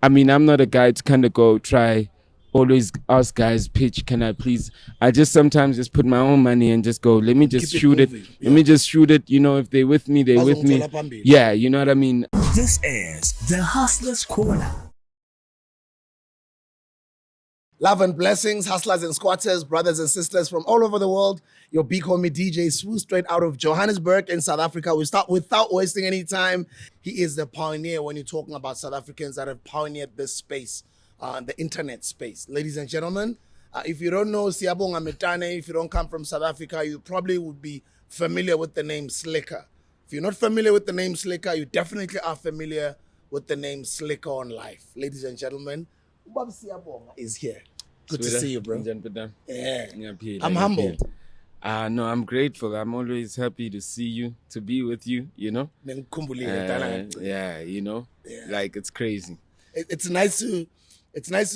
I mean, I'm not a guy to kind of go try always ask guys pitch, can I please? I just sometimes just put my own money and just go, let me just Keep it shoot it. moving. Let me just shoot it. You know, if they're with me, they're with me. Bazongithola phambili. Yeah, you know what I mean? This is the Hustler's Corner. Love and blessings, hustlers and squatters, brothers and sisters from all over the world. Your big homie DJ Swoo, straight out of Johannesburg in South Africa. We start without wasting any time. He is the pioneer when you're talking about South Africans that have pioneered this space, the internet space. Ladies and gentlemen, if you don't know Siyabonga Metane, if you don't come from South Africa, you probably would be familiar with the name Slikour. If you're not familiar with the name Slikour, you definitely are familiar with the name Slikour on Life. Ladies and gentlemen, Ubab Siyabonga is here. Good to see you, bro. Yeah. I'm humbled. No, I'm grateful. I'm always happy to see you, to be with you, you know? Yeah, you know? Yeah. Like, it's crazy. It's nice to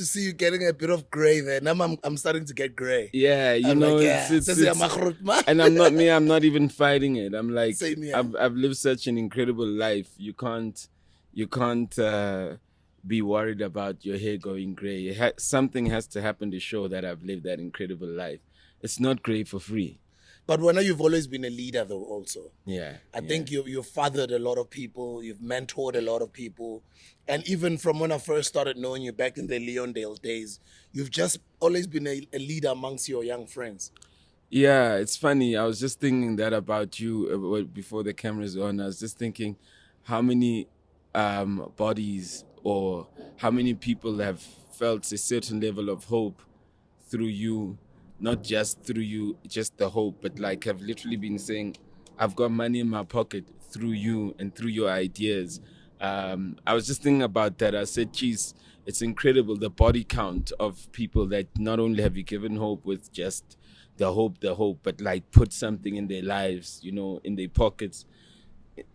see you getting a bit of gray there. Now I'm starting to get gray. Yeah, you I'm know, like, yeah. And I'm not even fighting it. I'm like, Same here. I've lived such an incredible life. You can't be worried about your hair going gray. Something has to happen to show that I've lived that incredible life. It's not gray for free. But when you've always been a leader, though, also. Yeah. I think you've fathered a lot of people. You've mentored a lot of people. And even from when I first started knowing you back in the Leondale days, you've just always been a leader amongst your young friends. Yeah, it's funny. I was just thinking that about you before the camera's on. I was just thinking how many bodies or how many people have felt a certain level of hope through you, not just through you, just the hope, but like have literally been saying, I've got money in my pocket through you and through your ideas. I was just thinking about that. I said, geez, it's incredible, the body count of people that not only have you given hope with just the hope, but like put something in their lives, you know, in their pockets,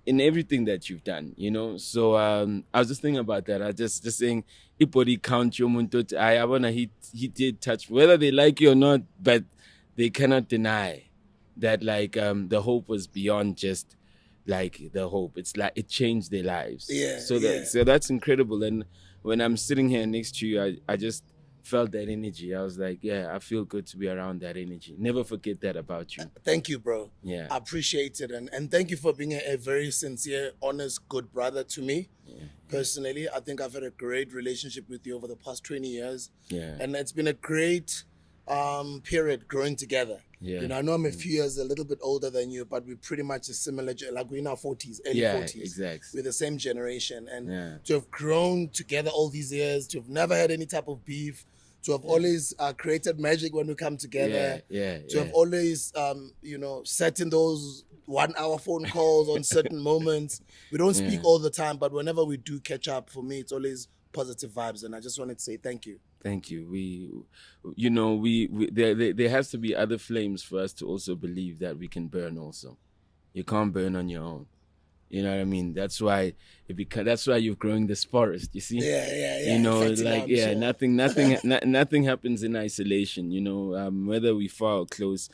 in everything that you've done, you know. So I was just thinking about that. I just saying, if body count your muntot, I wanna he did touch, whether they like you or not, but they cannot deny that like the hope was beyond just like the hope. It's like it changed their lives. Yeah. So that's incredible. And when I'm sitting here next to you, I just felt that energy. I was like, yeah, I feel good to be around that energy. Never forget that about you. Thank you, bro. Yeah. I appreciate it. And thank you for being a very sincere, honest, good brother to me. Yeah. Personally, I think I've had a great relationship with you over the past 20 years. Yeah. And it's been a great period growing together. Yeah. You know, I know I'm a few years a little bit older than you, but we're pretty much a similar, like we're in our 40s, early 40s. Yeah, exactly. We're the same generation. And to have grown together all these years, to have never had any type of beef, to have always created magic when we come together, to have always, sat in those 1 hour phone calls on certain moments. We don't speak all the time, but whenever we do catch up, for me, it's always positive vibes. And I just wanted to say thank you. Thank you. There has to be other flames for us to also believe that we can burn also. You can't burn on your own. You know what I mean? That's why you're growing this forest. You see? Yeah. You know, like nothing happens in isolation. You know, whether we far or close,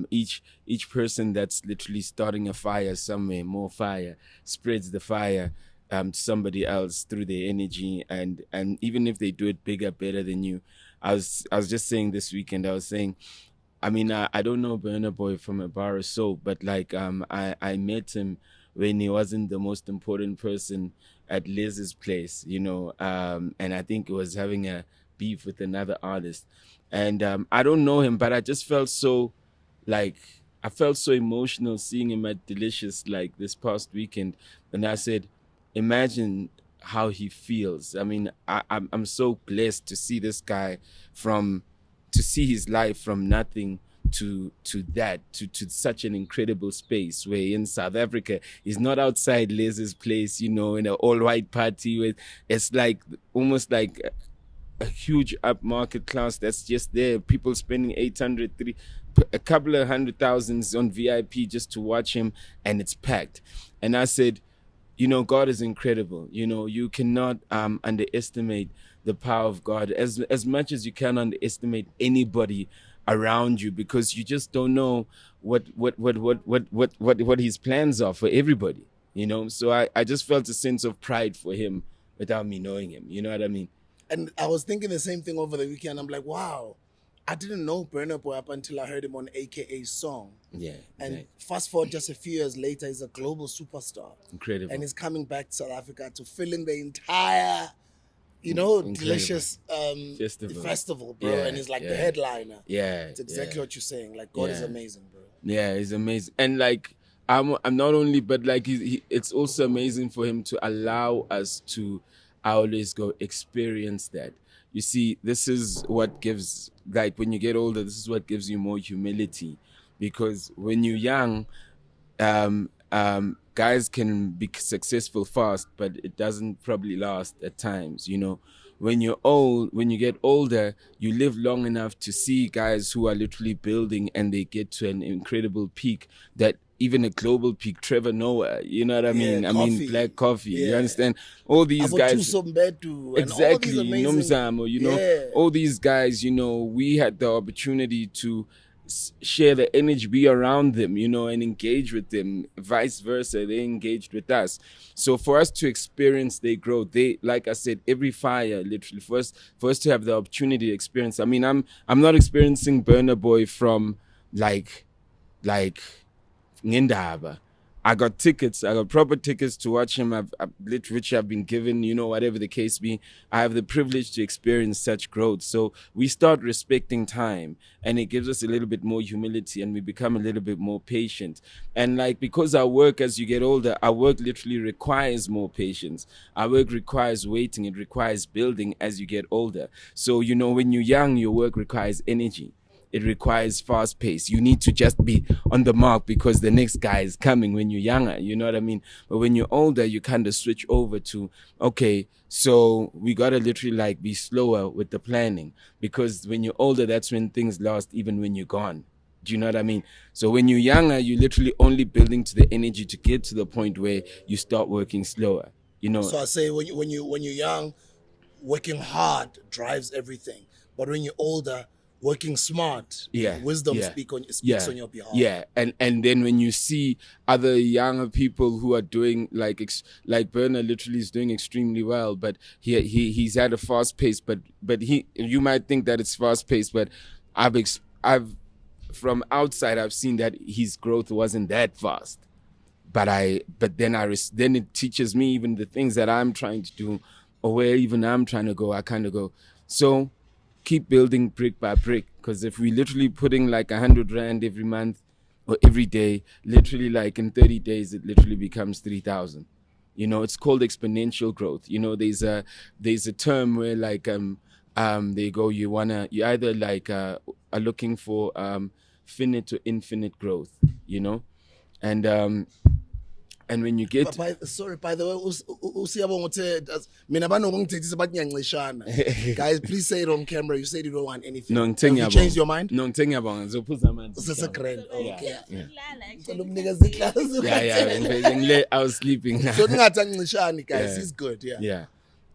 each person that's literally starting a fire somewhere, MOFAYA, spreads the fire to somebody else through their energy, and even if they do it bigger, better than you. I was just saying this weekend. I was saying, I mean, I don't know Burna Boy from a bar or so, but like I met him when he wasn't the most important person at Liz's place, you know, and I think he was having a beef with another artist. And I don't know him, but I just felt so, like, I felt so emotional seeing him at Delicious, like, this past weekend. And I said, imagine how he feels. I mean, I'm so blessed to see this guy to see his life from nothing to such an incredible space, where in South Africa he's not outside Liz's place, you know, in an all-white party with, it's like almost like a huge upmarket class that's just there, people spending 800, a couple of $100,000s on VIP just to watch him, and it's packed. And I said, you know, God is incredible. You know, you cannot underestimate the power of God as much as you can underestimate anybody around you, because you just don't know what his plans are for everybody, you know. So I just felt a sense of pride for him without me knowing him. You know what I mean? And I was thinking the same thing over the weekend. I'm like, wow, I didn't know Burna Boy up until I heard him on AKA's song. Yeah. And right. fast forward just a few years later, he's a global superstar. Incredible. And he's coming back to South Africa to fill in the entire, delicious festival, bro. Yeah, and he's like the headliner. Yeah. It's exactly what you're saying. Like, God is amazing, bro. Yeah, he's amazing. And like, I'm not only, but like, it's also amazing for him to allow us to, I always go, experience that. You see, this is what gives, like, when you get older, this is what gives you more humility. Because when you're young, guys can be successful fast, but it doesn't probably last at times, When you're old, when you get older, you live long enough to see guys who are literally building and they get to an incredible peak that even a global peak, Trevor Noah, you know what I mean? I mean, Black Coffee, you understand? All these guys. Exactly, all these guys, we had the opportunity to share the energy, be around them, and engage with them, vice versa. They engaged with us. So for us to experience their growth, like I said, every fire, literally, for us to have the opportunity to experience. I mean, I'm not experiencing Burna Boy from like Ngindaba. I got tickets. I got proper tickets to watch him. Which I've been given, whatever the case be. I have the privilege to experience such growth. So we start respecting time, and it gives us a little bit more humility, and we become a little bit more patient. And like, because our work, as you get older, our work literally requires more patience. Our work requires waiting. It requires building as you get older. So, when you're young, your work requires energy. It requires fast pace. You need to just be on the mark because the next guy is coming when you're younger. You know what I mean? But when you're older, you kind of switch over to, okay, so we got to literally like be slower with the planning, because when you're older, that's when things last, even when you're gone. Do you know what I mean? So when you're younger, you're literally only building to the energy to get to the point where you start working slower. So I say when you're young, working hard drives everything. But when you're older, working smart, wisdom speaks on your behalf. Yeah, and then when you see other younger people who are doing like Burna literally is doing extremely well, but he's at a fast pace. But you might think that it's fast paced, but I've from outside I've seen that his growth wasn't that fast. But then it teaches me even the things that I'm trying to do, or where even I'm trying to go. I kind of go so. Keep building brick by brick, because if we literally putting like 100 rand every month or every day, literally like in 30 days it literally becomes 3,000. It's called exponential growth. There's a term where like they go, you either like are looking for finite to infinite growth, and when you get by the way, guys, please say it on camera. You said you don't want anything. No, have you changed your mind? No, okay. Yeah. I was sleeping. So guys, he's good. Yeah.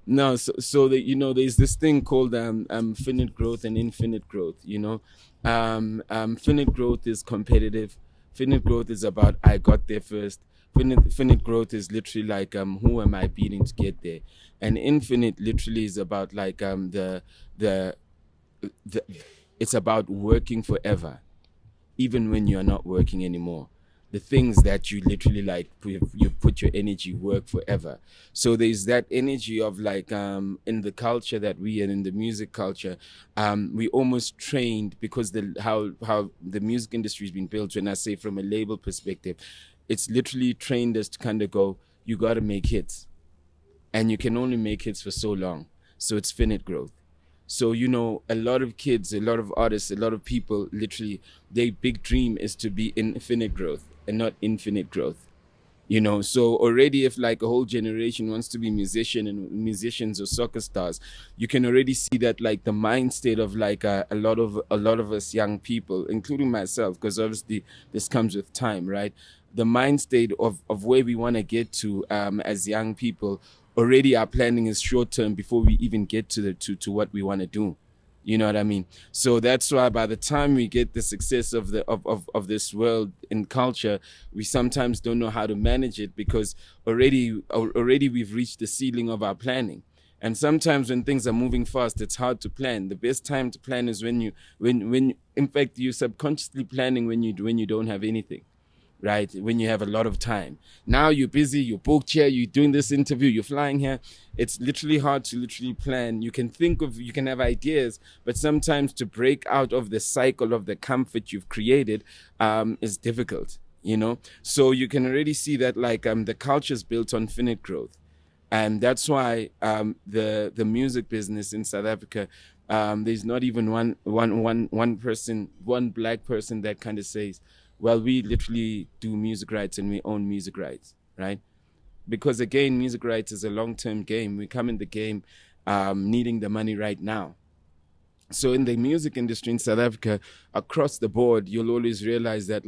No, so that there's this thing called finite growth and infinite growth. Finite growth is competitive. Finite growth is about I got there first. Finite growth is literally like who am I beating to get there, and infinite literally is about like it's about working forever, even when you're not working anymore. The things that you literally like, you put your energy, work forever. So there's that energy of like in the culture that we are in, the music culture, we almost trained, because how the music industry has been built. When I say from a label perspective, it's literally trained us to kind of go, you got to make hits, and you can only make hits for so long. So it's finite growth. So, a lot of kids, a lot of artists, a lot of people, literally, their big dream is to be in infinite growth and not infinite growth. So already if like a whole generation wants to be musicians or soccer stars, you can already see that like the mind state of like a lot of us young people, including myself, because obviously this comes with time, right? The mind state of where we want to get to as young people, already our planning is short term before we even get to what we want to do. You know what I mean? So that's why by the time we get the success of of this world in culture, we sometimes don't know how to manage it, because already we've reached the ceiling of our planning. And sometimes when things are moving fast, it's hard to plan. The best time to plan is when in fact you're subconsciously planning when you don't have anything. Right? When you have a lot of time. Now you're busy, you're booked here, you're doing this interview, you're flying here. It's literally hard to literally plan. You can have ideas, but sometimes to break out of the cycle of the comfort you've created is difficult, you know? So you can already see that the culture is built on finite growth. And that's why the music business in South Africa, there's not even one person, one black person that kind of says, well, we literally do music rights and we own music rights, right? Because again, music rights is a long-term game. We come in the game needing the money right now. So in the music industry in South Africa, across the board, you'll always realize that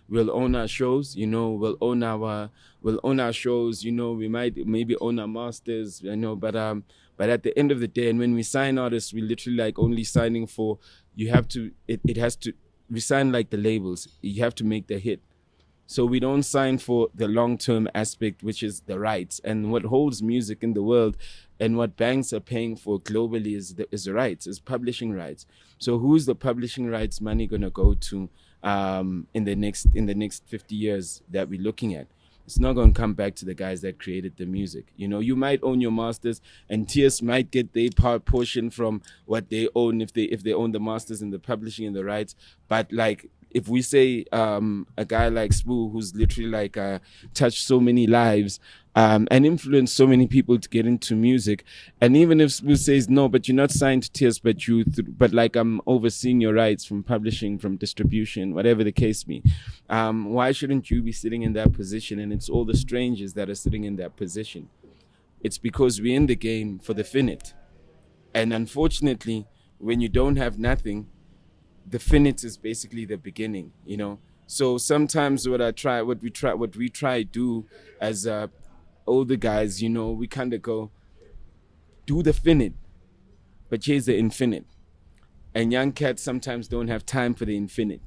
we'll own our shows, you know, we'll own our shows, you know, we might maybe own our masters, you know, but at the end of the day, and when we sign artists, we literally only signing for, we sign like the labels. You have to make the hit. So we don't sign for the long-term aspect, which is the rights. And what holds music in the world and what banks are paying for globally is the rights, is publishing rights. So who's the publishing rights money going to go to in the next 50 years that we're looking at? It's not going to come back to the guys that created the music. You know, you might own your masters, and TS might get their portion from what they own if they own the masters and the publishing and the rights. But if we say a guy like Spoo, who's literally touched so many lives and influenced so many people to get into music, and even if Spoo says no, but you're not signed to TS, but I'm overseeing your rights from publishing, from distribution, whatever the case be, why shouldn't you be sitting in that position? And it's all the strangers that are sitting in that position. It's because we're in the game for the finite, and unfortunately, when you don't have nothing, the finite is basically the beginning, you know. So sometimes what we try to do as older guys, you know, we kind of go do the finite, but chase the infinite. And young cats sometimes don't have time for the infinite.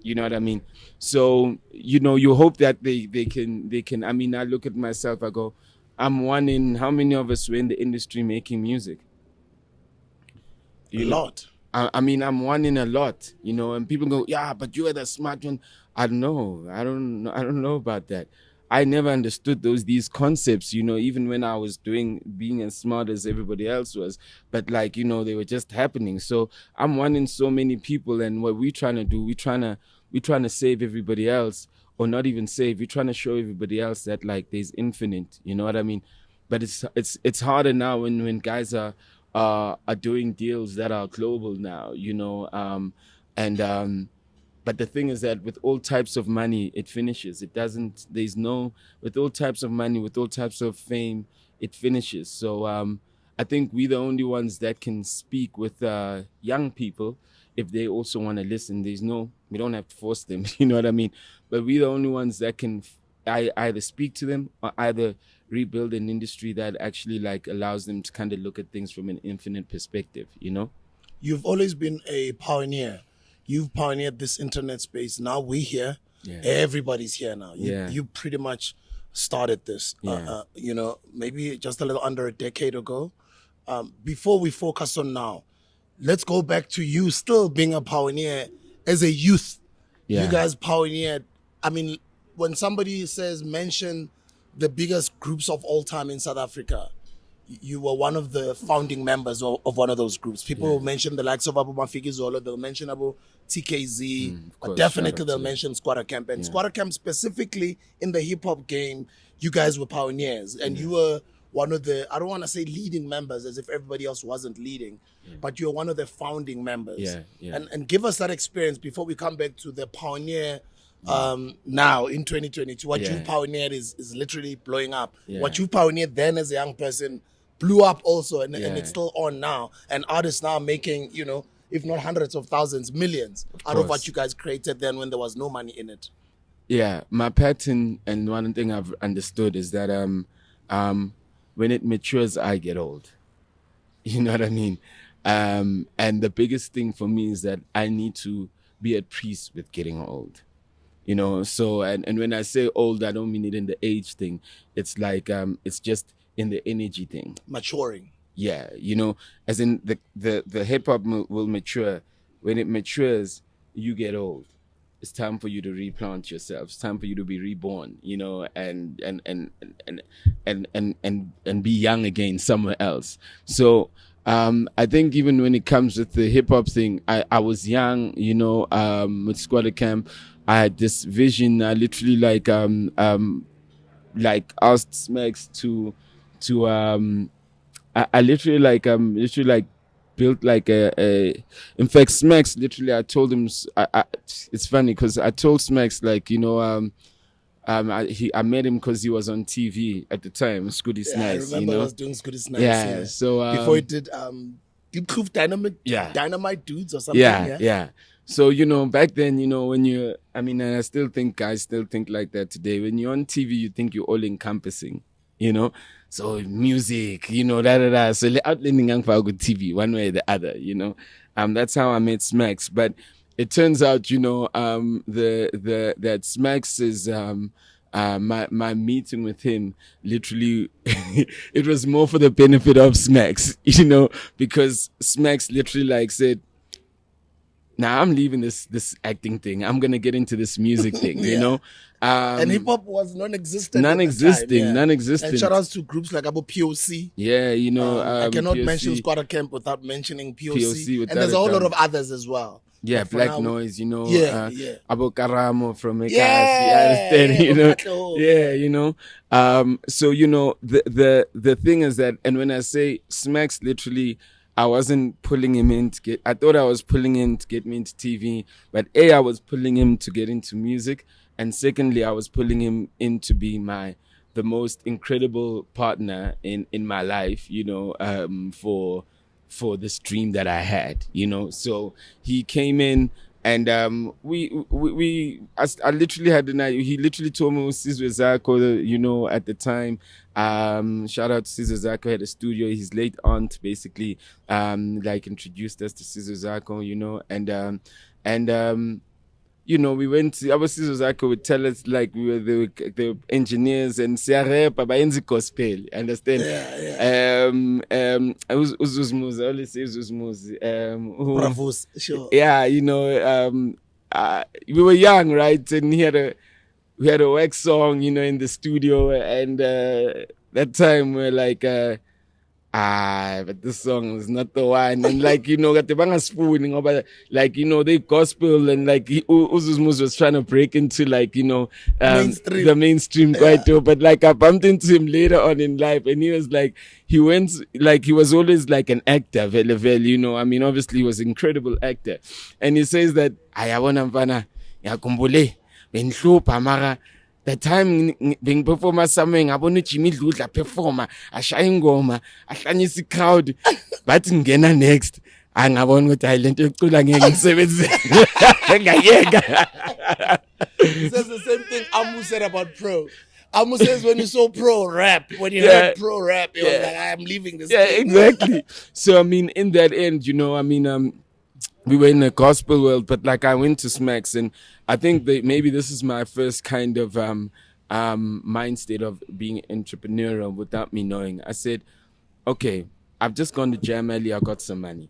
You know what I mean? So, you know, you hope that they can. I mean, I look at myself, I go, I'm one in, how many of us were in the industry making music? A lot. I mean, I'm one in a lot, you know, and people go, yeah, but you are the smart one. I don't know about that. I never understood these concepts, you know, even when I was being as smart as everybody else was, but you know, they were just happening. So I'm one in so many people, and what we're trying to do, we're trying to save everybody else, or not even save. We're trying to show everybody else that there's infinite, you know what I mean? But it's harder now when guys are doing deals that are global now, you know, but the thing is that with all types of money, it finishes. With all types of money, with all types of fame, it finishes. So I think we're the only ones that can speak with young people if they also want to listen. We don't have to force them, you know what I mean? But we're the only ones that can either speak to them or either rebuild an industry that actually allows them to kind of look at things from an infinite perspective, you know? You've always been a pioneer. You've pioneered this internet space. Now we're here. Yeah. Everybody's here now. You pretty much started this, you know, maybe just a little under a decade ago. Before we focus on now, let's go back to you still being a pioneer as a youth. Yeah. You guys pioneered. I mean, when somebody mention the biggest groups of all time in South Africa, you were one of the founding members of one of those groups. People will mention the likes of Abu Mafikizolo, they'll mention Abu TKZ, but definitely they'll mention SkwattaKamp. And SkwattaKamp specifically in the hip-hop game, you guys were pioneers. And you were one of the, I don't want to say leading members as if everybody else wasn't leading, but you're one of the founding members. And give us that experience before we come back to the pioneer now in 2022. What you pioneered is literally blowing up. What you pioneered then as a young person blew up also, and it's still on now. And artists now making, you know, if not hundreds of thousands, millions out of what you guys created then when there was no money in it. Yeah, my pattern, and one thing I've understood is that when it matures, I get old. You know what I mean? And the biggest thing for me is that I need to be at peace with getting old. You know, so and when I say old, I don't mean it in the age thing. It's like it's just in the energy thing. Maturing. Yeah, you know, as in the hip hop will mature. When it matures, you get old. It's time for you to replant yourself. It's time for you to be reborn, you know, and be young again somewhere else. So I think even when it comes with the hip hop thing, I was young, you know, with SkwattaKamp. I had this vision. I literally like asked Smacks to I literally like built like a in fact Smacks literally I told him it's funny because I told Smacks like, you know, I met him because he was on TV at the time. Scooty's Nice. I remember, you know? I was doing Scooty's Nice. Yeah. So before he did Deep Proof Dynamite Dudes or something. Yeah. So, you know, back then, you know, when you, I mean, and I still think like that today. When you're on TV, you think you're all encompassing, you know? So music, you know, So outlining young for good TV, one way or the other, you know? That's how I met Smacks. But it turns out, you know, that Smacks is, my meeting with him, literally, it was more for the benefit of Smacks, you know, because Smacks literally like said, now I'm leaving this acting thing. I'm gonna get into this music thing, you know. And hip hop was non-existent. Non-existing. And shout outs to groups like POC. Yeah, you know. I cannot POC, mention SkwattaKamp without mentioning POC. POC and there's a whole lot of others as well. Yeah, Black Noise, you know. Abu Karamo from Ekasi, I understand, you know. Yeah, you know. So you know the thing is that, and when I say Smacks, literally, I wasn't pulling him in to get, I thought I was pulling him to get me into TV, but I was pulling him to get into music. And secondly, I was pulling him in to be the most incredible partner in my life, you know, for this dream that I had, you know. So he came in and I literally had the night. He literally told me Sizwe Zako, you know, at the time. Shout out to Sizwe Zako, had a studio. His late aunt basically like introduced us to Sizwe Zako, you know, and you know, we went to, our Sizwe Zako would tell us like we were the engineers and siyarepa bayenza gospel, understand? Uzuzmuzi, I always say Uzuzmuzi. Bravos, sure. Yeah, you know, we were young, right? And we had a wax song, you know, in the studio, and that time we're like, but this song is not the one. And like, you know, but like, you know, they gospel and like Uzuzmus was trying to break into like, you know, the mainstream Kwaito. But like I bumped into him later on in life and he was like, he was always like an actor, you know. I mean, obviously he was an incredible actor. And he says that, ayabona mfana, yakumbule, benhlupha mara. The time being performer somewhere, ngabona Jimmy Dludla performer, ashaya ingoma, ahlanyisa crowd, but ngena next. Angabona ukuthi le nto ecula ngeke ngisebenze. Ngayeka. He says the same thing Amu said about pro. Amu says when you saw pro rap, when you heard pro rap, you was like, I'm leaving this. Yeah, exactly. So I mean, in that end, you know, I mean, we were in the gospel world, but like I went to Smacks, and I think that maybe this is my first kind of mind state of being entrepreneurial without me knowing. I said, okay, I've just gone to Jam Alley, I got some money.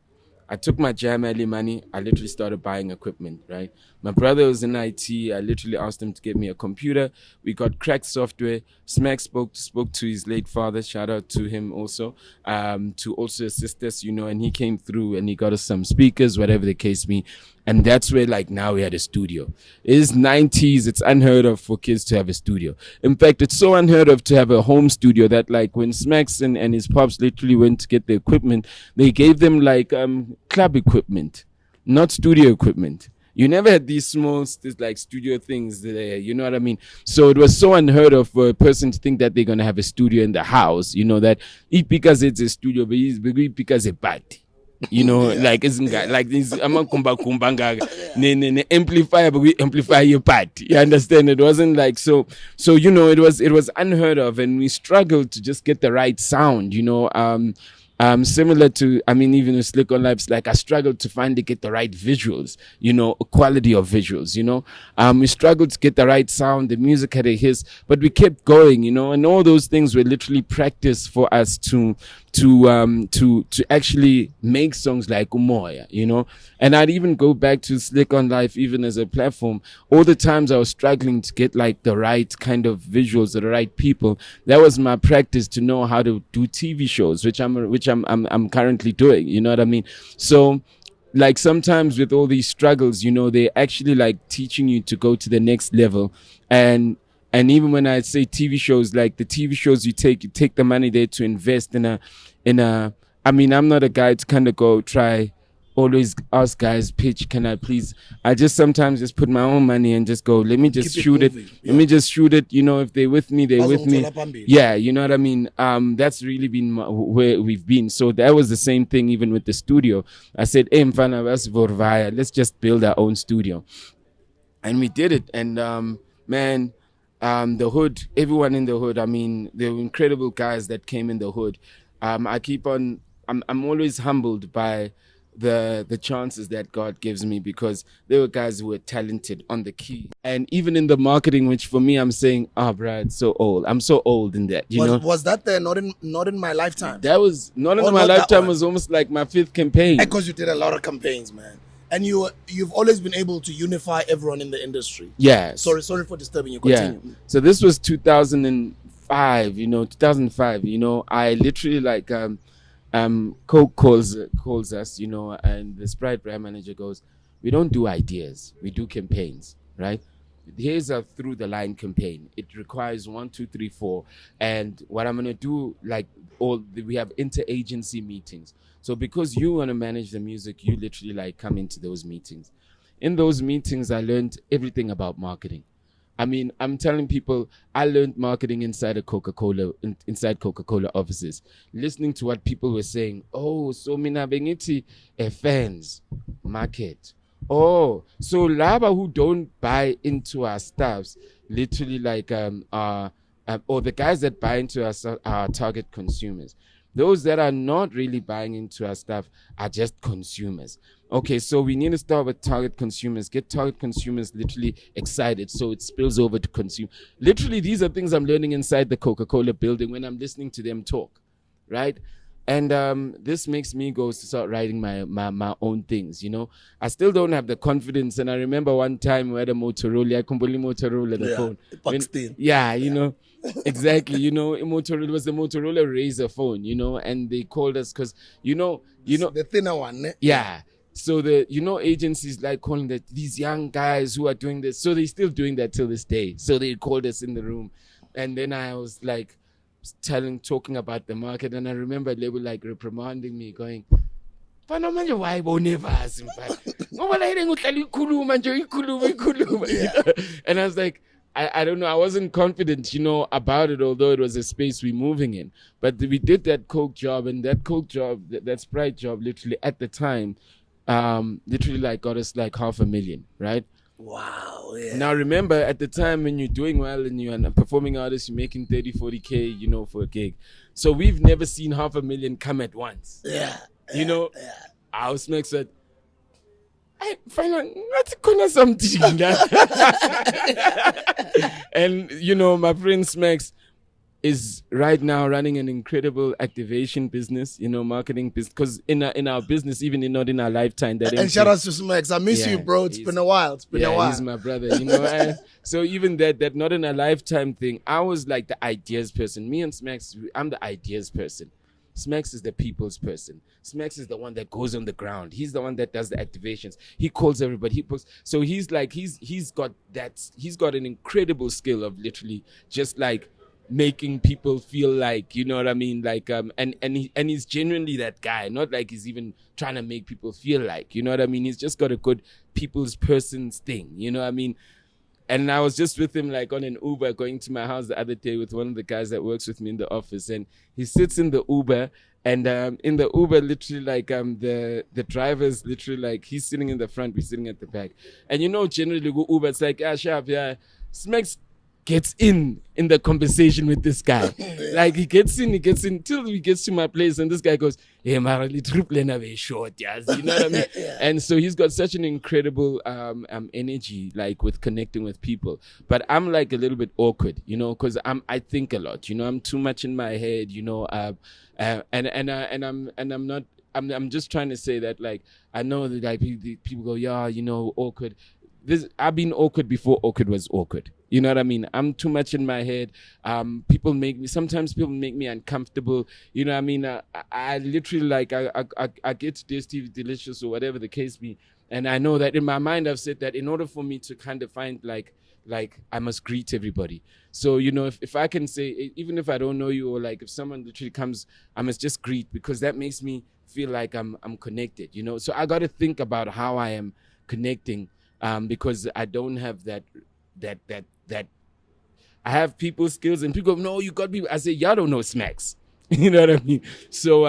I took my Jam Alley money, I literally started buying equipment, right? My brother was in IT, I literally asked him to get me a computer. We got cracked software. Smacks spoke to his late father, shout out to him also, to also assist us, you know, and he came through and he got us some speakers, whatever the case be. And that's where like now we had a studio. It is 90s, it's unheard of for kids to have a studio. In fact, it's so unheard of to have a home studio that like when Smacks and his pops literally went to get the equipment, they gave them like club equipment, not studio equipment. You never had these small, like studio things there, you know what I mean? So it was so unheard of for a person to think that they're going to have a studio in the house, you know, that it because it's a studio, but it's because it's bad. You know, like isn't like this kumbanga amplifier, but we amplify your part. You understand? It wasn't like so you know, it was unheard of, and we struggled to just get the right sound, you know. Similar to, I mean, even with Slikour Lives, like I struggled to finally get the right visuals, quality of visuals, we struggled to get the right sound. The music had a hiss, but we kept going, and all those things were literally practice for us to actually make songs like Umoya, and I'd even go back to Slick on Life, even as a platform. All the times I was struggling to get like the right kind of visuals, the right people. That was my practice to know how to do TV shows, which I'm currently doing. You know what I mean? So, like sometimes with all these struggles, they actually like teaching you to go to the next level. And even when I say TV shows, like the TV shows you take the money there to invest in a, I mean, I'm not a guy to kind of go try always ask guys, pitch, can I please? I just sometimes just put my own money and just go, let me just shoot it. Let me just shoot it. If they're with me, they're with me. Yeah, you know what I mean? That's really been where we've been. So that was the same thing even with the studio. I said, hey, mfana, let's just build our own studio. And we did it. And man, the hood, everyone in the hood, I mean, there were incredible guys that came in the hood. I'm always humbled by the chances that God gives me, because there were guys who were talented on the key. And even in the marketing, which for me, I'm saying, Brad, so old. I'm so old in that, you know. Was that there not in my lifetime? That was not in my lifetime. Was almost like my 5th campaign. Because you did a lot of campaigns, man. And you've always been able to unify everyone in the industry. Yeah. Sorry for disturbing you. Continue. Yeah. So this was 2005, 2005, I literally like, Coke calls us, and the Sprite brand manager goes, we don't do ideas, we do campaigns, right? Here's a through the line campaign. It requires 1, 2, 3, 4. And what I'm going to do, like we have inter-agency meetings. So because you want to manage the music, you literally like come into those meetings. In those meetings, I learned everything about marketing. I mean, I'm telling people, I learned marketing inside Coca-Cola offices, listening to what people were saying. Oh, so mina bengiti fans market. Oh, so laba who don't buy into our stuffs, literally like or the guys that buy into our target consumers. Those that are not really buying into our stuff are just consumers. Okay, so we need to start with target consumers, get target consumers literally excited so it spills over to consume. Literally, these are things I'm learning inside the Coca-Cola building when I'm listening to them talk, right? And this makes me go to start writing my own things, I still don't have the confidence. And I remember one time we had a Motorola, the phone. Exactly. Motorola was the Motorola Razr phone, and they called us because, the thinner one. Yeah. So agencies like calling that these young guys who are doing this. So they're still doing that till this day. So they called us in the room. And then I was like, talking about the market, and I remember they were like reprimanding me, going, and I was like, I don't know, I wasn't confident, about it, although it was a space we're moving in. But we did that Coke job, and that Coke job, that Sprite job, literally at the time, literally like got us like $500,000, right? Wow, yeah. Now remember, at the time when you're doing well and you're a performing artist, you're making 30, 40K, for a gig. So we've never seen $500,000 come at once. Yeah. Our Smack said, I find out something. And my friend Smacks is right now running an incredible activation business, marketing business. Because in our business, even not in our lifetime, and shout out to Smacks. I miss you, bro. It's been a while. He's my brother. And so even that not in a lifetime thing, I was like the ideas person. Me and Smacks, I'm the ideas person. Smacks is the people's person. Smacks is the one that goes on the ground. He's the one that does the activations. He calls everybody. He posts. So he's like he's got an incredible skill of literally just like making people feel like, you know what I mean, like and he's genuinely that guy, not like he's even trying to make people feel like, you know what I mean. He's just got a good people's person's thing, you know what I mean. And I was just with him like on an Uber going to my house the other day with one of the guys that works with me in the office, and he sits in the Uber, and in the Uber literally like the driver's literally like he's sitting in the front, we're sitting at the back, and generally go Uber, it's like sharp, yeah, Smacks gets in the conversation with this guy. Like he gets in till he gets to my place, and this guy goes, "Hey, Mara, triple very short, yes." You know what I mean? And so he's got such an incredible energy, like with connecting with people. But I'm like a little bit awkward, you know, because I think a lot, you know, I'm too much in my head, you know, I'm just trying to say that, like, I know that like people go, yeah, you know, awkward. I've been awkward before awkward was awkward. You know what I mean? I'm too much in my head. Sometimes people make me uncomfortable. You know what I mean? I literally like, I get tasty, delicious or whatever the case be. And I know that in my mind, I've said that in order for me to kind of find like I must greet everybody. So, you know, if I can say, even if I don't know you, or like if someone literally comes, I must just greet, because that makes me feel like I'm connected, you know? So I got to think about how I am connecting. Because I don't have that I have people skills, and people go, no, you got people. I say, y'all don't know smacks. You know what I mean? So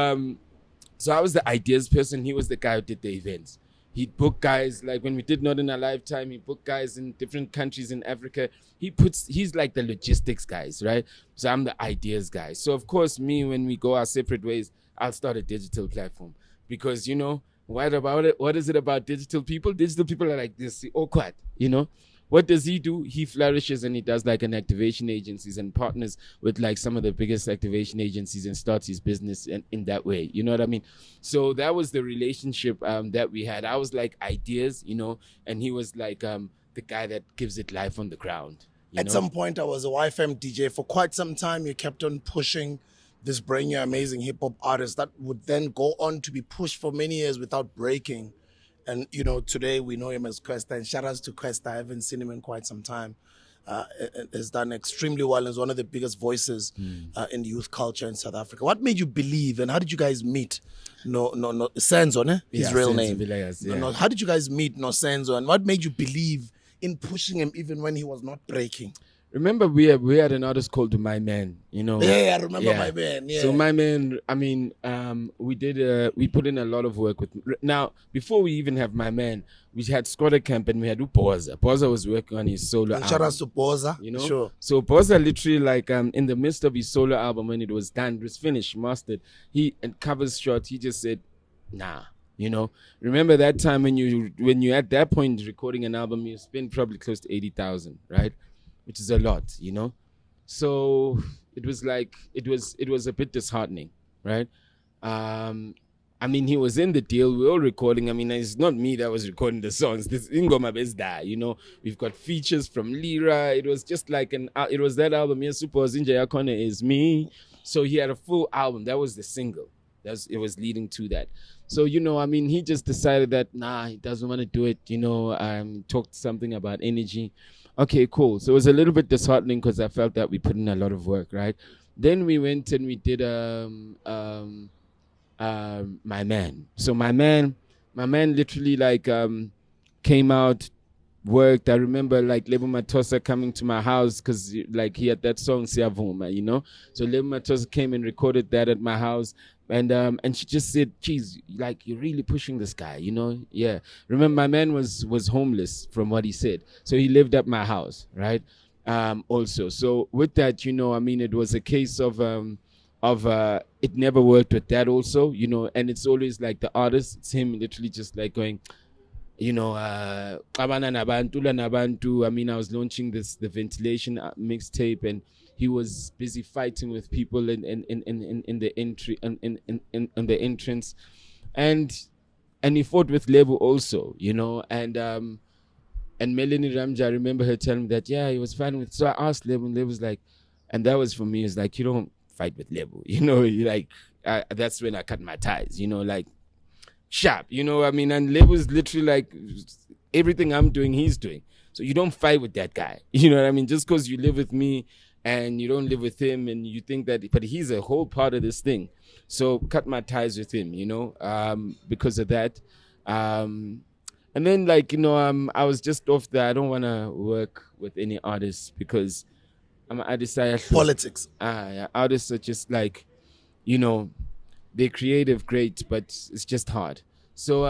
so I was the ideas person. He was the guy who did the events. He'd book guys, like when we did Not in a Lifetime, he booked guys in different countries in Africa. He's like the logistics guys, right? So I'm the ideas guy. So of course, me, when we go our separate ways, I'll start a digital platform, because, you know, what about it? What is it about digital people? Digital people are like this, awkward, you know? What does he do? He flourishes and he does like an activation agencies and partners with like some of the biggest activation agencies and starts his business in that way. You know what I mean? So that was the relationship that we had. I was like ideas, you know, and he was like the guy that gives it life on the ground. At some point, I was a YFM DJ. For quite some time, you kept on pushing this brand new amazing hip-hop artist that would then go on to be pushed for many years without breaking. And, you know, today we know him as Kwesta, and shout outs to Kwesta. I haven't seen him in quite some time. Has done extremely well, and is one of the biggest voices in youth culture in South Africa. What made you believe, and how did you guys meet? No, Senzo, ne? His real name. Villayas, yeah. How did you guys meet No Senzo, and what made you believe in pushing him even when he was not breaking? Remember, we had an artist called My Man, you know. Yeah, I remember My Man. Yeah. So My Man, I mean, we put in a lot of work with. Now, before we even have My Man, we had SkwattaKamp and we had Upoza. Poza was working on his solo album. Shout out to Poza, you know. Sure. So Poza literally, like, in the midst of his solo album, when it was done, it was finished, mastered, and covers shot, he just said, nah. You know, remember that time when you at that point recording an album, you spend probably close to 80,000, right? Which is a lot, you know. So it was like it was a bit disheartening, right? I mean, he was in the deal. We were all recording. I mean, it's not me that was recording the songs. This Ingoma Bezda, you know. We've got features from Lira. It was just like it was that album. Yes, Super Zinja Yakone Is Me. So he had a full album. That was the single. It was leading to that. So, you know, I mean, he just decided that, he doesn't want to do it. You know, talked something about energy. Okay, cool. So it was a little bit disheartening because I felt that we put in a lot of work, right? Then we went and we did My Man. So My Man literally like came out, worked. I remember like Lebo Matosa coming to my house because like he had that song Siyavuma, you know. So Lebo Matosa came and recorded that at my house. And she just said, geez, like, you're really pushing this guy, you know? Yeah. Remember, My Man was homeless from what he said. So he lived at my house, right? Also. So with that, you know, I mean, it was a case of it never worked with that also, you know, and it's always like the artist, it's him literally just like going, you know, Abana Nabantu, Nabantu. I mean, I was launching the ventilation mixtape, and he was busy fighting with people in the entry in the entrance, and he fought with Lebo also, you know, and Melanie Ramja, I remember her telling me that he was fighting with. So I asked Lebo, and Lebo was like, and that was for me, is like, you don't fight with Lebo, you know, like that's when I cut my ties, you know, like sharp, you know, I mean, and Lebo's literally like everything I'm doing, he's doing. So you don't fight with that guy, you know what I mean? Just because you live with me and you don't live with him and you think that, but he's a whole part of this thing. So cut my ties with him, you know, because of that. And then like, you know, I was just off there. I don't want to work with any artists because I decided politics. Artists are just like, you know, they're creative, great, but it's just hard. So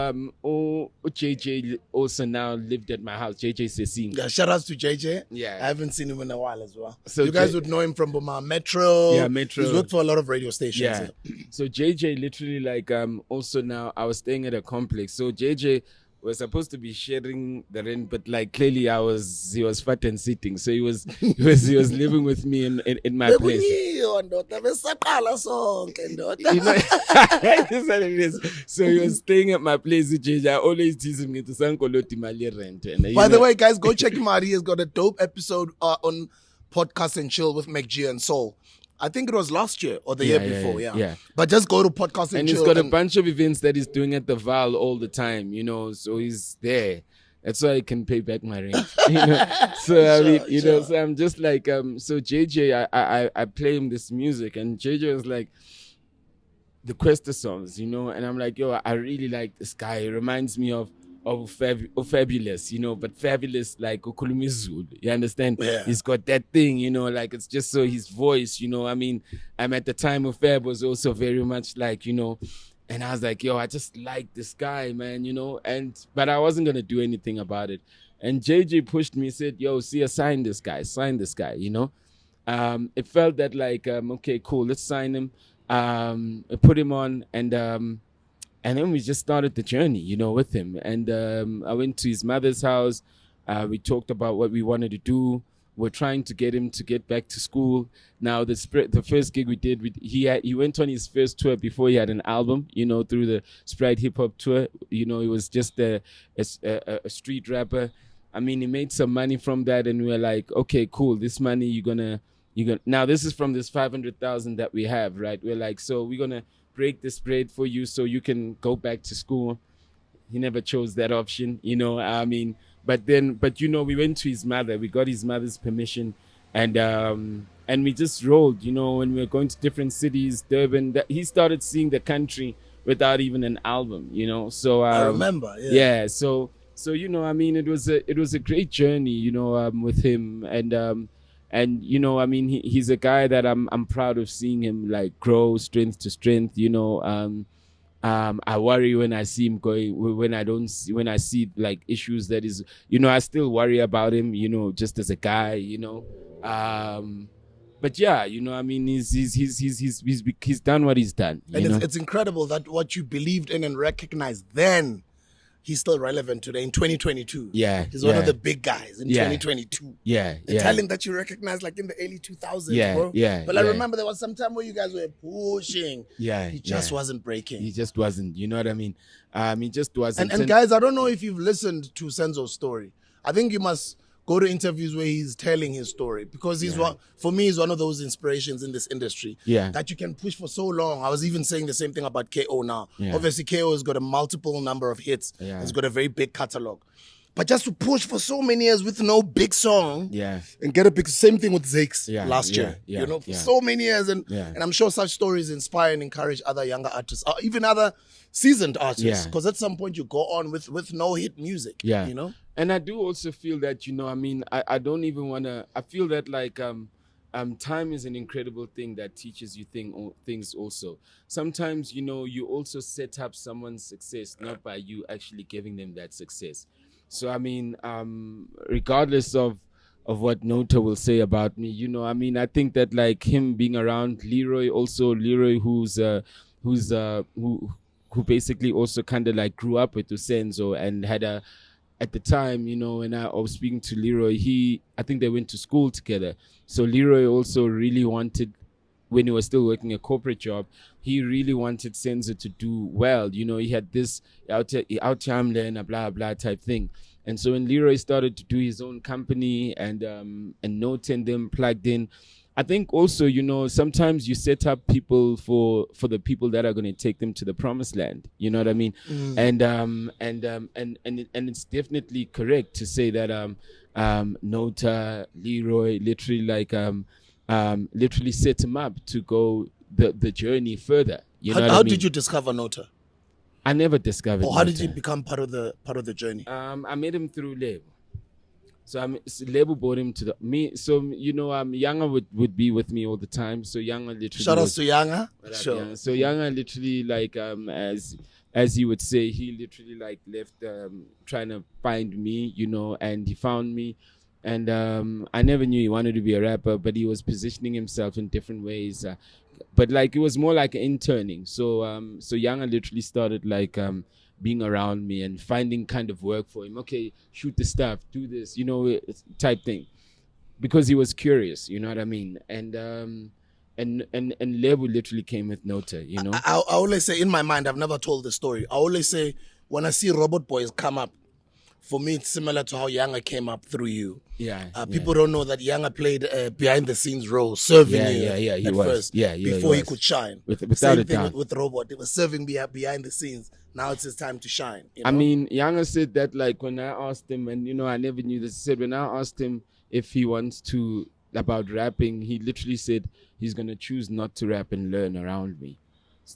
JJ also now lived at my house. JJ Sesing. Yeah, shout outs to JJ. Yeah. I haven't seen him in a while as well. So you guys would know him from Boma Metro. Yeah, Metro. He's worked for a lot of radio stations. Yeah. So JJ literally like also now I was staying at a complex. So JJ was supposed to be sharing the rent, but like clearly he was fat and sitting. So he was living with me in my place. You know, that's what it is. So he was staying at my place with JJ. I always tease him to Sankoloti Mali rent. By the way, guys, go check him out. He has got a dope episode on Podcast and Chill with McG and Soul. I think it was last year or the year before, yeah. But just go to Podcast and Chill. He's got a bunch of events that he's doing at the Val all the time, you know, so he's there. That's why I can pay back my rent, you know. So I mean, you know, so I'm just like, so JJ, I play him this music, and JJ was like, the Questa songs, you know, and I'm like, yo, I really like this guy. He reminds me of Fabulous, you know, but Fabulous like Ukhuluma Zulu, you understand? Yeah. He's got that thing, you know, like it's just so his voice, you know. I mean, I'm at the time of Fab was also very much like, you know, and I was like, yo, I just like this guy, man, you know, but I wasn't gonna do anything about it. And JJ pushed me, said, yo, see, sign this guy, you know. It felt that like, okay, cool, let's sign him. I put him on, and then we just started the journey, you know, with him. And I went to his mother's house. We talked about what we wanted to do. We're trying to get him to get back to school. Now, the first gig we did, he went on his first tour before he had an album, you know, through the Sprite Hip Hop Tour. You know, he was just a street rapper. I mean, he made some money from that, and we were like, okay, cool. This money you're gonna. Now, this is from this 500,000 that we have, right? We're like, so we're gonna break this bread for you so you can go back to school. He never chose that option, you know. I mean, but you know, we went to his mother. We got his mother's permission, and we just rolled, you know. When we were going to different cities, Durban, he started seeing the country without even an album, you know. So I remember, yeah. So you know, I mean, it was a great journey, you know, with him, and you know, I mean, he's a guy that I'm proud of seeing him like grow strength to strength, you know. I worry when I see him when I see like issues that is, you know, I still worry about him, you know, just as a guy, you know. But yeah, you know, I mean, he's done what he's done. And it's incredible that what you believed in and recognized then, he's still relevant today in 2022. Yeah. He's one of the big guys in 2022. Yeah. The talent that you recognize like in the early 2000s, bro. Yeah. But I remember there was some time where you guys were pushing. Yeah. He just wasn't breaking. He just wasn't. You know what I mean? He just wasn't. And guys, I don't know if you've listened to Senzo's story. I think you must go to interviews where he's telling his story, because he's for me, he's one of those inspirations in this industry that you can push for so long. I was even saying the same thing about KO now. Obviously, KO has got a multiple number of hits. He's got a very big catalog. But just to push for so many years with no big song and get a big, same thing with Zakes last year, you know, for so many years. And I'm sure such stories inspire and encourage other younger artists, or even other seasoned artists, because at some point you go on with no hit music, you know? And I do also feel that, you know, I mean, I don't even want to, I feel that like time is an incredible thing that teaches you things also. Sometimes, you know, you also set up someone's success, not by you actually giving them that success. So, I mean, regardless of what Nota will say about me, you know, I mean, I think that like him being around Leroy, who basically also kind of like grew up with Usenzo and had at the time, you know, when I was speaking to Leroy, I think they went to school together. So Leroy also really wanted, when he was still working a corporate job, he really wanted Senzo to do well. You know, he had this out and blah blah type thing. And so when Leroy started to do his own company and Nota and them plugged in, I think also, you know, sometimes you set up people for the people that are going to take them to the promised land. You know what I mean? And it's definitely correct to say that Nota, Leroy, literally like literally set him up to go the journey further. You know what I mean? How did you discover Nota? I never discovered. Or how did you become part of the journey? I met him through Lebo. So label brought him to me. So Younger would be with me all the time. So Younger literally. Shout out to Younger. Sure. Younger? So Younger literally as he would say, he literally like left trying to find me, and he found me. And I never knew he wanted to be a rapper, but he was positioning himself in different ways. But like it was more like interning. So Younger literally started like being around me and finding kind of work for him. Okay, shoot the stuff, do this, type thing, because he was curious. You know what I mean? And Lebu literally came with Nota. I always say in my mind, I've never told the story. I always say when I see Robot Boys come up, for me it's similar to how Younger came up through you. People don't know that Younger played a behind the scenes role, serving he at was. first, before he could shine. Without Same a thing doubt. with Robot. It was serving behind the scenes. Now it's his time to shine. I mean, Younger said that like when I asked him, and I never knew this. He said when I asked him if he wants to about rapping, he literally said he's gonna choose not to rap and learn around me.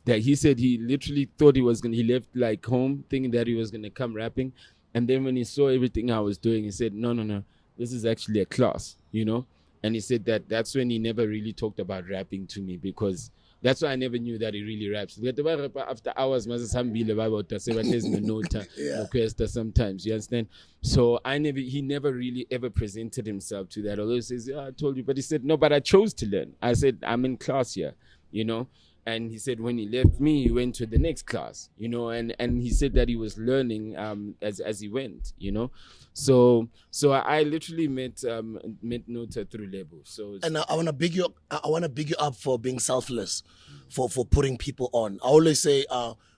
That he said he literally thought he left like home thinking that he was gonna come rapping, and then when he saw everything I was doing, he said no, this is actually a class, And he said that's when he never really talked about rapping to me, because that's why I never knew that he really raps. After hours, there's no Nota, request sometimes, you understand? So he never really ever presented himself to that. Although he says, I told you, but he said, no, but I chose to learn. I said, I'm in class here, And he said when he left me, he went to the next class, and he said that he was learning as he went, So I literally met Nota through label. And I want to big you up for being selfless, for putting people on. I always say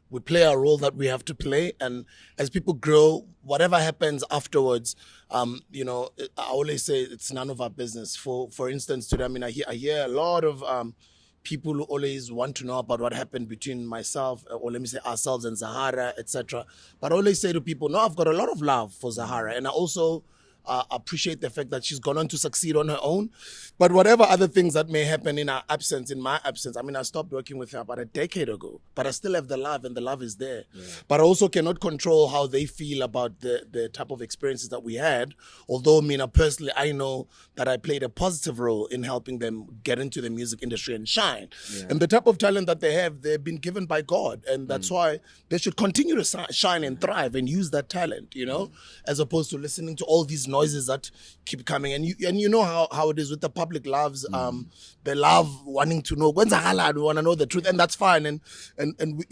we play a role that we have to play, and as people grow, whatever happens afterwards, I always say it's none of our business. For instance, today, I hear a lot of people who always want to know about what happened between myself, or let me say ourselves and Zahara, etc. But I always say to people, no, I've got a lot of love for Zahara, and I also appreciate the fact that she's gone on to succeed on her own. But whatever other things that may happen in my absence, I stopped working with her about a decade ago, but I still have the love, and the love is there. But I also cannot control how they feel about the type of experiences that we had. Although, personally, I know that I played a positive role in helping them get into the music industry and shine. And the type of talent that they have, they've been given by God. And that's why they should continue to shine and thrive and use that talent, as opposed to listening to all these noises that keep coming. And you know how it is with the public loves. They love wanting to know, when's a we want to know the truth. And that's fine. And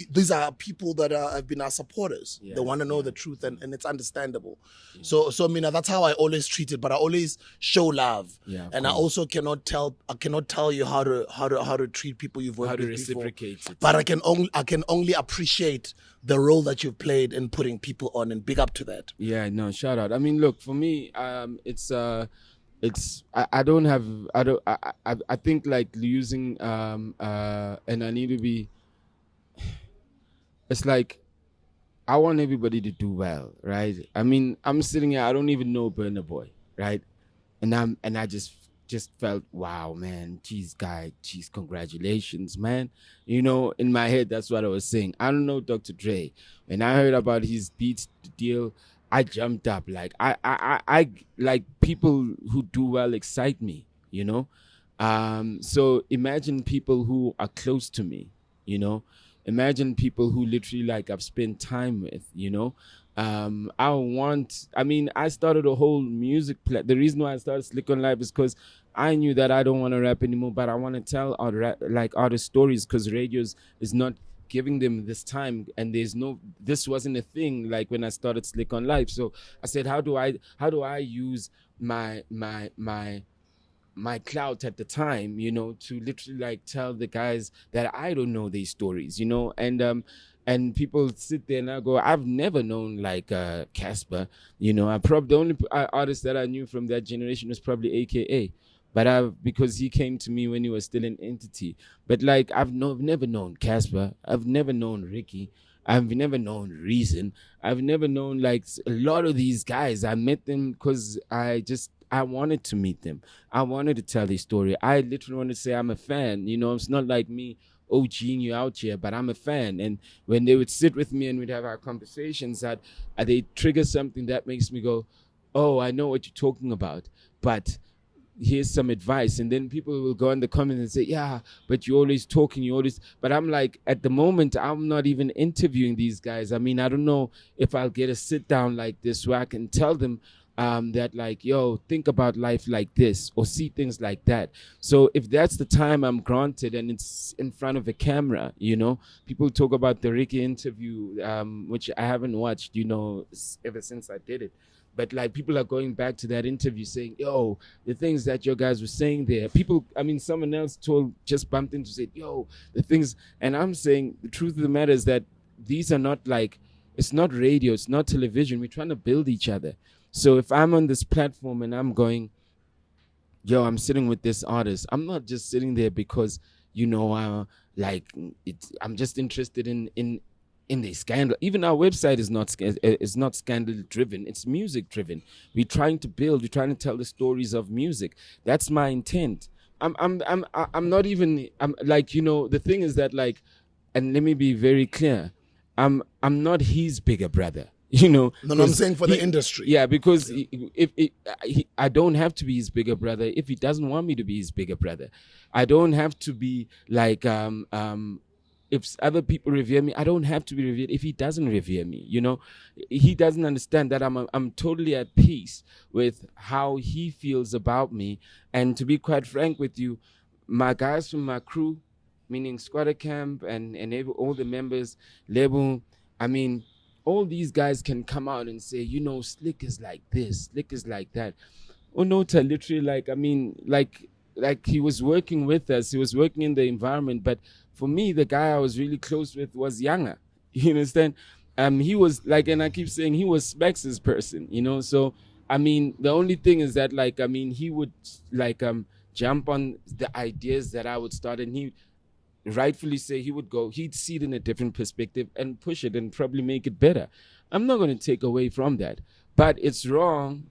these are people that have been our supporters. They want to know the truth, and it's understandable. So that's how I always treat it, but I always show love. And I also cannot tell you how to treat people you've worked with before. Reciprocate it. But I can only appreciate the role that you've played in putting people on, and big up to that. Yeah, no, shout out. Look, for me, I think like using and I need to be. It's like I want everybody to do well, right? I'm sitting here, I don't even know Burna Boy, right? And I just felt, wow, man, geez, congratulations, man. In my head, that's what I was saying. I don't know Dr. Dre. When I heard about his Beats deal, I jumped up. Like I like people who do well excite me, So imagine people who are close to me, Imagine people who literally like I've spent time with, I started a whole music the reason why I started Slikour Live is because I knew that I don't want to rap anymore, but I want to tell artist stories, because radio is not giving them this time, and this wasn't a thing like when I started Slikour Live. So I said, how do I use my clout at the time, to literally like tell the guys that I don't know these stories, and people sit there and I go, I've never known like Casper, the only artist that I knew from that generation was probably AKA, but because he came to me when he was still an entity. But like I've never known Casper, I've never known Ricky, I've never known Reason, I've never known like a lot of these guys. I met them because I wanted to meet them. I wanted to tell their story. I literally wanted to say I'm a fan. It's not like me OGing you out here, but I'm a fan. And when they would sit with me and we'd have our conversations, they trigger something that makes me go, oh, I know what you're talking about, but here's some advice. And then people will go in the comments and say, yeah, but you're always talking, but I'm like, at the moment, I'm not even interviewing these guys. I mean, I don't know if I'll get a sit down like this where I can tell them that, like, yo, think about life like this, or see things like that. So if that's the time I'm granted and it's in front of a camera, people talk about the Ricky interview, which I haven't watched, ever since I did it. But like, people are going back to that interview saying, yo, the things that your guys were saying there, someone else just bumped into, said, yo, the things. And I'm saying the truth of the matter is that these are not like, it's not radio, it's not television. We're trying to build each other. So if I'm on this platform and I'm going, yo, I'm sitting with this artist, I'm not just sitting there because, I'm just interested in the scandal. Even our website is not scandal driven, it's music driven. We're trying to build, we're trying to tell the stories of music. That's my intent. I'm not even, I'm like, the thing is that, like, and let me be very clear, I'm not his bigger brother. No, I'm saying for the industry. Yeah, because I don't have to be his bigger brother if he doesn't want me to be his bigger brother. I don't have to be like if other people revere me, I don't have to be revered if he doesn't revere me. He doesn't understand that I'm totally at peace with how he feels about me. And to be quite frank with you, my guys from my crew, meaning SkwattaKamp and all the members, label, all these guys can come out and say, Slick is like this, Slick is like that. Nota literally, like he was working with us, he was working in the environment, but for me, the guy I was really close with was Younger. You understand? He was like, and I keep saying he was Spex's person, So, the only thing is that, he would jump on the ideas that I would start, and he rightfully say he'd see it in a different perspective and push it and probably make it better. I'm not going to take away from that, but it's wrong.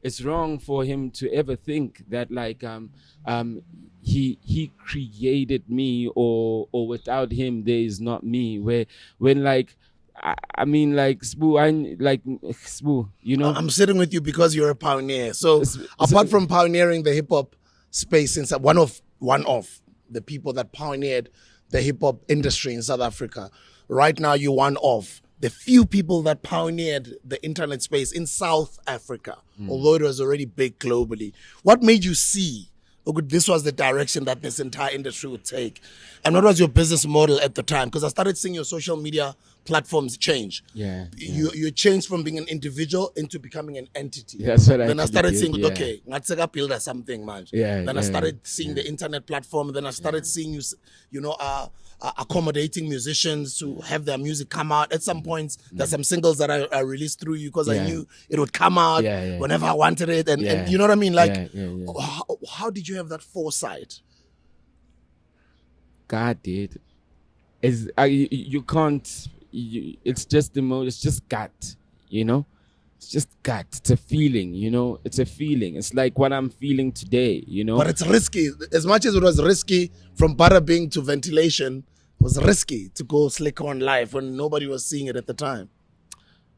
It's wrong for him to ever think that he created me, or without him there is not me. When Spoo, I'm sitting with you because you're a pioneer. So apart from pioneering the hip hop space, since one of the people that pioneered the hip hop industry in South Africa, right now you're one of the few people that pioneered the internet space in South Africa, although it was already big globally. What made you see, okay, this was the direction that this entire industry would take? And what was your business model at the time? Because I started seeing your social media platforms change. Yeah. You changed from being an individual into becoming an entity. That's what Then I started seeing, yeah. okay, let's build something, man. Yeah, then I started seeing the internet platform. Then I started seeing you, accommodating musicians to have their music come out. At some points, there's some singles that I released through you because I knew it would come out whenever I wanted it. And you know what I mean? Like, how did you have that foresight? God did. You can't. It's just it's just gut. It's just gut. It's a feeling. It's a feeling. It's like what I'm feeling today. But it's risky. As much as it was risky from bada bing to ventilation, it was risky to go Slikour on live when nobody was seeing it at the time.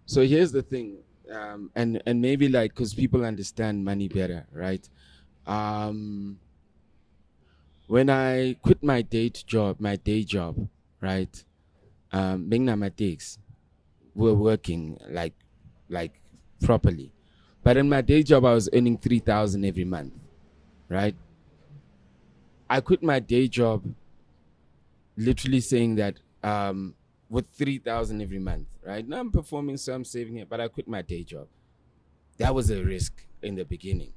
So here's the thing, and maybe because people understand money better, right? When I quit my day job, right? Being mathematics, we're working like properly, but in my day job I was earning 3,000 every month, right? I quit my day job, literally saying that with 3,000 every month, right? Now I'm performing, so I'm saving it, but I quit my day job. That was a risk in the beginning.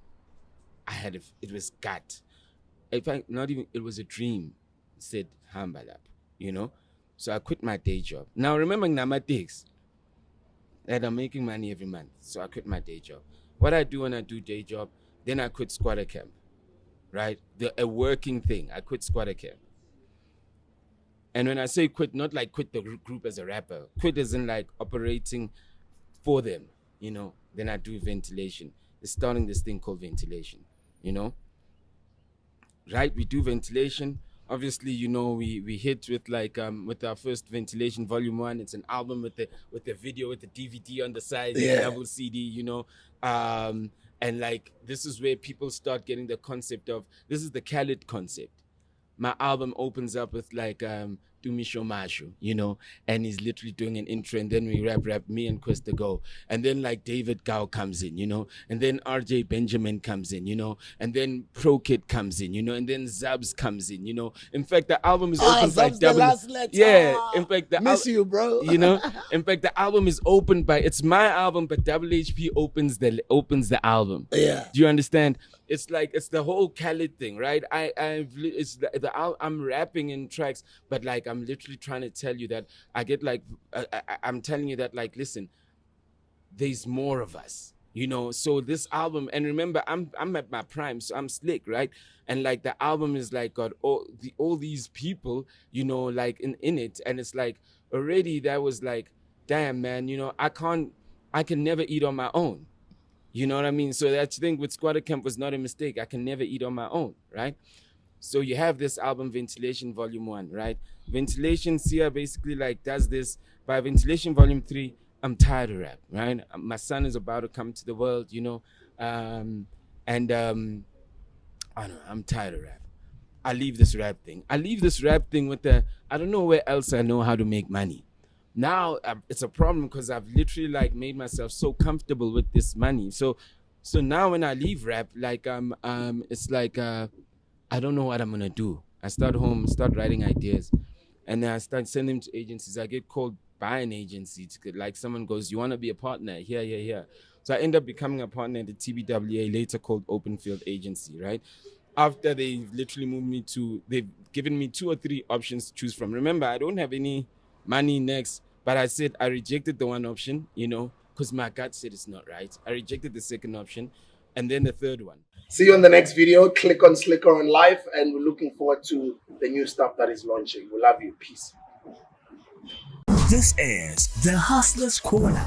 It was gut. In fact, not even, it was a dream. It said Hambalap, So I quit my day job. Now remembering mathematics, that I'm making money every month. So I quit my day job. What I do when I do day job, then I quit SkwattaKamp, right? A working thing. I quit SkwattaKamp. And when I say quit, not like quit the group as a rapper. Quit isn't like operating for them, Then I do ventilation. It's starting this thing called ventilation, Right? We do ventilation. obviously, you know, we hit with like with our first Ventilation Volume 1. It's an album with the video, with the DVD on the side, Yeah. double CD, you know. And like this is where people start getting the concept of, this is the Khaled concept. My album opens up with like Dumisho Mashu, you know, and he's literally doing an intro, and then we rap, me and Questa go, and then like David Gao comes in, you know, and then RJ Benjamin comes in, you know, and then Pro Kid comes in, you know, and then Zabs comes in, you know. In fact, the album is opened by Zab's the last letter. Yeah, in fact, Miss you, bro. You know, in fact, the album is opened by, it's my album, but WHP opens the album. Yeah. Do you understand? It's like, it's the whole Khaled thing, right? I'm rapping in tracks, but like I'm literally trying to tell you that I get like I'm telling you that, like, listen, there's more of us, you know. So this album, and remember, I'm at my prime, so I'm slick, right? And like the album is like got all these people, you know, like in it, and it's like already that was like, damn, man, you know, I can never eat on my own. You know what I mean? So that thing with SkwattaKamp was not a mistake. I can never eat on my own, right? So you have this album, Ventilation Volume 1, right? Ventilation, Sia basically like does this. By Ventilation Volume 3, I'm tired of rap, right? My son is about to come to the world, you know? I don't know, I'm tired of rap. I leave this rap thing. With I don't know where else I know how to make money. Now it's a problem because I've literally like made myself so comfortable with this money. So now when I leave rap, like it's like I don't know what I'm gonna do. I start writing ideas, and then I start sending them to agencies. I get called by an agency to like, someone goes, "You want to be a partner?" Here. So I end up becoming a partner at the TBWA, later called Open Field Agency, right? After they've literally they've given me 2 or 3 options to choose from. Remember, I don't have any money next. But I said I rejected the one option, you know, because my gut said it's not right. I rejected the second option, and then the third one. See you in the next video. Click on Slikour on live, and we're looking forward to the new stuff that is launching. We love you. Peace. This is the Hustler's Corner.